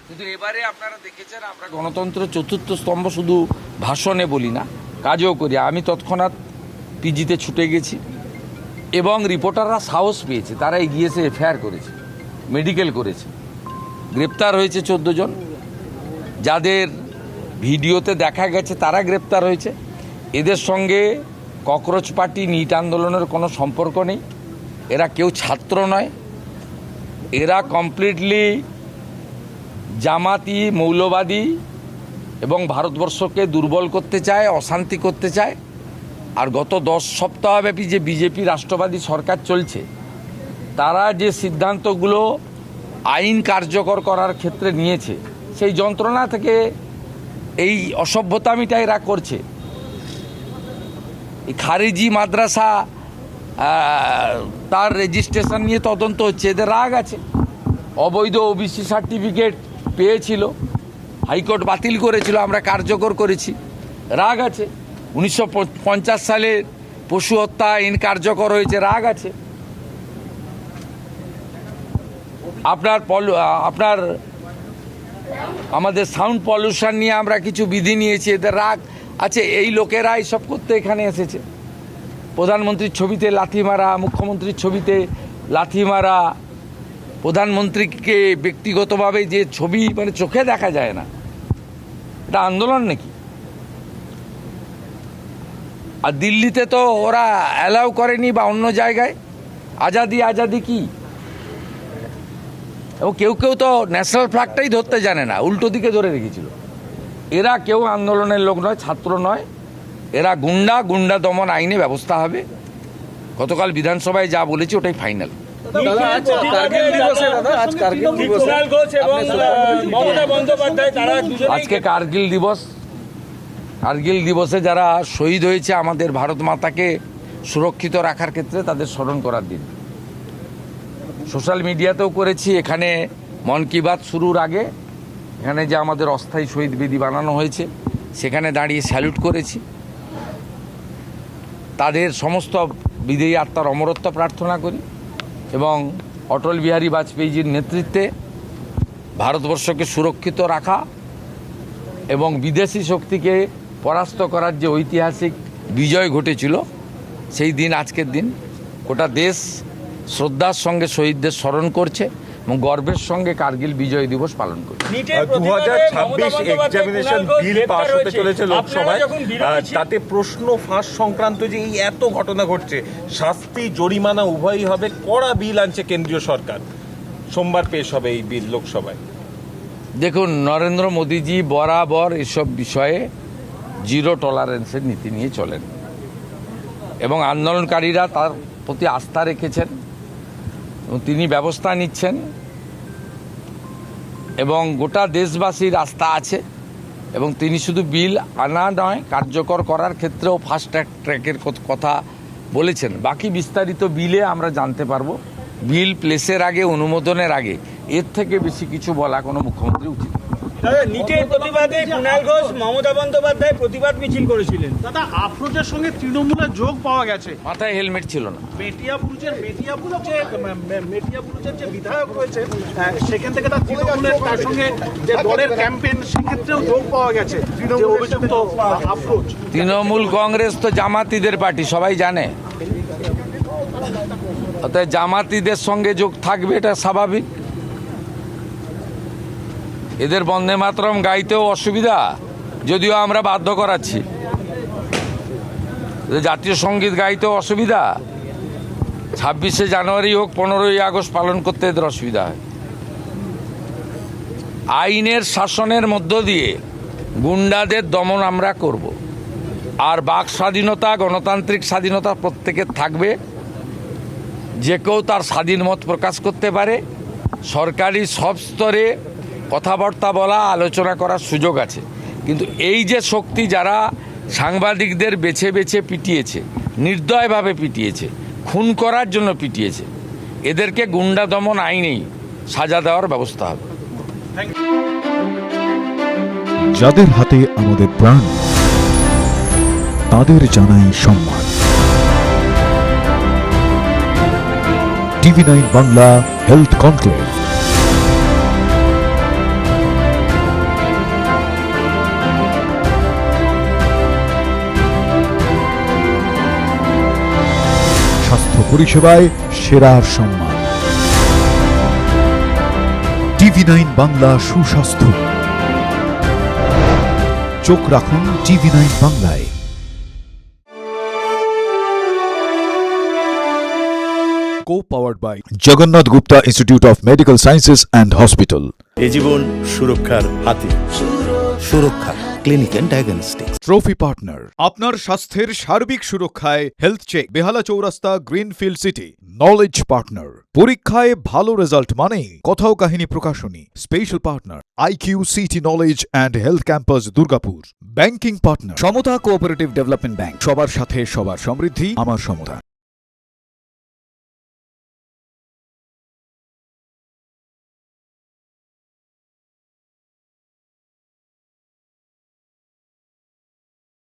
কিন্তু এবারে আপনারা দেখেছেন, আমরা গণতন্ত্রের চতুর্থ স্তম্ভ শুধু ভাষণে বলি না, কাজেও করি। আমি তৎক্ষণাৎ পিজিতে ছুটে গেছি এবং রিপোর্টাররা সাহস পেয়েছে, তারা এগিয়ে এসে এফআইআর করেছে, মেডিকেল করেছে। গ্রেপ্তার হয়েছে 14 জন, যাদের ভিডিওতে দেখা গেছে তারা গ্রেপ্তার হয়েছে। এদের সঙ্গে ককরোচ পার্টি, নিট আন্দোলনের কোনো সম্পর্ক নেই। এরা কেউ ছাত্র নয়, এরা কমপ্লিটলি জামাতি, মৌলবাদী এবং ভারতবর্ষকে দুর্বল করতে চায়, অশান্তি করতে চায়। আর গত 10 সপ্তাহব্যাপী যে বিজেপি রাষ্ট্রবাদী সরকার চলছে, তারা যে সিদ্ধান্তগুলো আইন কার্যকর করার ক্ষেত্রে নিয়েছে, সেই যন্ত্রণা থেকে এই অসভ্যতামিটা এরা করছে। এই খারিজি মাদ্রাসা তার রেজিস্ট্রেশন নিয়ে তদন্ত হচ্ছে, এদের রাগ আছে। অবৈধ ওবিসি সার্টিফিকেট পেয়েছিল, হাইকোর্ট বাতিল করেছিল, আমরা কার্যকর করেছি, রাগ আছে। 1950 সালের পশু হত্যা আইন কার্যকর হয়েছে, রাগ আছে। আপনার আমাদের সাউন্ড পলিউশন নিয়ে আমরা কিছু বিধি নিয়েছি, এদের রাগ আছে। এই লোকেরা এইসব করতে এখানে এসেছে। প্রধানমন্ত্রীর ছবিতে লাথি মারা, মুখ্যমন্ত্রীর ছবিতে লাথি মারা, প্রধানমন্ত্রীকে ব্যক্তিগতভাবে যে ছবি মানে চোখে দেখা যায় না, এটা আন্দোলন নাকি? আর দিল্লিতে তো ওরা অ্যালাউ করেনি, বা অন্য জায়গায়। আজাদি আজাদি কি? এবং কেউ কেউ তো ন্যাশনাল ফ্ল্যাগটাই ধরতে জানে না, উল্টো দিকে ধরে রেখেছিল। এরা কেউ আন্দোলনের লোক নয়, ছাত্র নয়, এরা গুন্ডা দমন আইনে ব্যবস্থা হবে। গতকাল বিধানসভায় যা বলেছি ওটাই ফাইনাল। আজকে কার্গিল দিবস। কার্গিল দিবসে যারা শহীদ হয়েছে আমাদের ভারত মাতাকে সুরক্ষিত রাখার ক্ষেত্রে, তাদের স্মরণ করার দিন। সোশ্যাল মিডিয়াতেও করেছি, এখানে মন কি বাত শুরুর আগে এখানে যে আমাদের অস্থায়ী শহীদ বেদি বানানো হয়েছে, সেখানে দাঁড়িয়ে স্যালুট করেছি। তাদের সমস্ত বিদেয়ী আত্মার অমরত্ব প্রার্থনা করি এবং অটল বিহারী বাজপেয়ীজির নেতৃত্বে ভারতবর্ষকে সুরক্ষিত রাখা এবং বিদেশি শক্তিকে পরাস্ত করার যে ঐতিহাসিক বিজয় ঘটেছিল, সেই দিন আজকের দিন। গোটা দেশ শ্রদ্ধার সঙ্গে শহীদদের স্মরণ করছে এবং গর্বের সঙ্গে কার্গিল বিজয় দিবস পালন করছে। 2026 এক্সামিনেশন বিল পাস হতে চলেছে লোকসভায়, তাতে প্রশ্ন ফাঁস সংক্রান্ত যে এই এত ঘটনা ঘটছে, শাস্তি জরিমানা উভয়ই হবে, কড়া বিল আনছে কেন্দ্রীয় সরকার। সোমবার পেশ হবে এই বিল লোকসভায়। দেখুন, নরেন্দ্র মোদীজি বরাবর এসব বিষয়ে জিরো টলারেন্সের নীতি নিয়ে চলেন এবং আন্দোলনকারীরা তার প্রতি আস্থা রেখেছেন এবং তিনি ব্যবস্থা নিচ্ছেন এবং গোটা দেশবাসীর আস্থা আছে। এবং তিনি শুধু বিল আনা নয়, কার্যকর করার ক্ষেত্রেও ফাস্ট ট্র্যাকের কথা বলেছেন। বাকি বিস্তারিত বিলে আমরা জানতে পারবো। বিল প্লেসের আগে, অনুমোদনের আগে এর থেকে বেশি কিছু বলা কোনো মুখ্যমন্ত্রী উচিত। নিটের প্রতিবাদে কুণাল ঘোষ, মমতা বন্দ্যোপাধ্যায় প্রতিবাদ মিছিল করেছিলেন। দাদা, আফরোজের সঙ্গে তৃণমূলের যোগ পাওয়া গেছে। মাথায় হেলমেট ছিল না। মেটিয়াপুরের যে বিধায়ক রয়েছে, সেখান থেকে তার তৃণমূলের তার সঙ্গে যে দলের ক্যাম্পেইন, সেক্ষেত্রেও যোগ পাওয়া গেছে অভিযুক্ত আফরোজ। তৃণমূল কংগ্রেস তো জামাতিদের পার্টি, সবাই জানে। অর্থাৎ জামাতিদের সঙ্গে যোগ থাকবে, এটা স্বাভাবিক। এদের বন্দে মাতরম গাইতেও অসুবিধা, যদিও আমরা বাধ্য করাচ্ছি। জাতীয় সঙ্গীত গাইতেও অসুবিধা। 26শে জানুয়ারি হোক, 15ই আগস্ট পালন করতে এদের অসুবিধা হয়। আইনের শাসনের মধ্য দিয়ে গুন্ডাদের দমন আমরা করব। আর বাক স্বাধীনতা, গণতান্ত্রিক স্বাধীনতা প্রত্যেকের থাকবে। যে কেউ তার স্বাধীন মত প্রকাশ করতে পারে। সরকারি সব স্তরে কথাবার্তা বলা, আলোচনা করার সুযোগ আছে। কিন্তু এই যে শক্তি যারা সাংবাদিকদের বেছে বেছে পিটিয়েছে, নির্দয়ভাবে পিটিয়েছে, খুন করার জন্য পিটিয়েছে, এদেরকে গুন্ডা দমন আইনেই সাজা দেওয়ার ব্যবস্থা হবে। যাদের হাতে আমাদের প্রাণ, তাদের জানাই সম্মান। TV9 Bangla health conclave. পরিষেবায় সেরার সম্মান। টিভি9 বাংলা সুস্বাস্থ্য। চোখ রাখুন টিভি9 বাংলায়। Co-powered by Jagannath Gupta Institute of Medical Sciences and Hospital. এ জীবন সুরক্ষার হাতে। সুরক্ষা clinic and diagnostics. Trophy partner আপনার স্বাস্থ্যের সার্বিক সুরক্ষায় হেলথ চেক, বেহালা চৌরাস্তা, গ্রিনফিল্ড সিটি। নলেজ পার্টনার পরীক্ষায় ভালো রেজাল্ট মানে কথাও কাহিনী প্রকাশনী। Special partner IQ city knowledge and health campus Durgapur. Banking partner Samata cooperative development bank, সবার সাথে সবার সমৃদ্ধি আমার সমতা।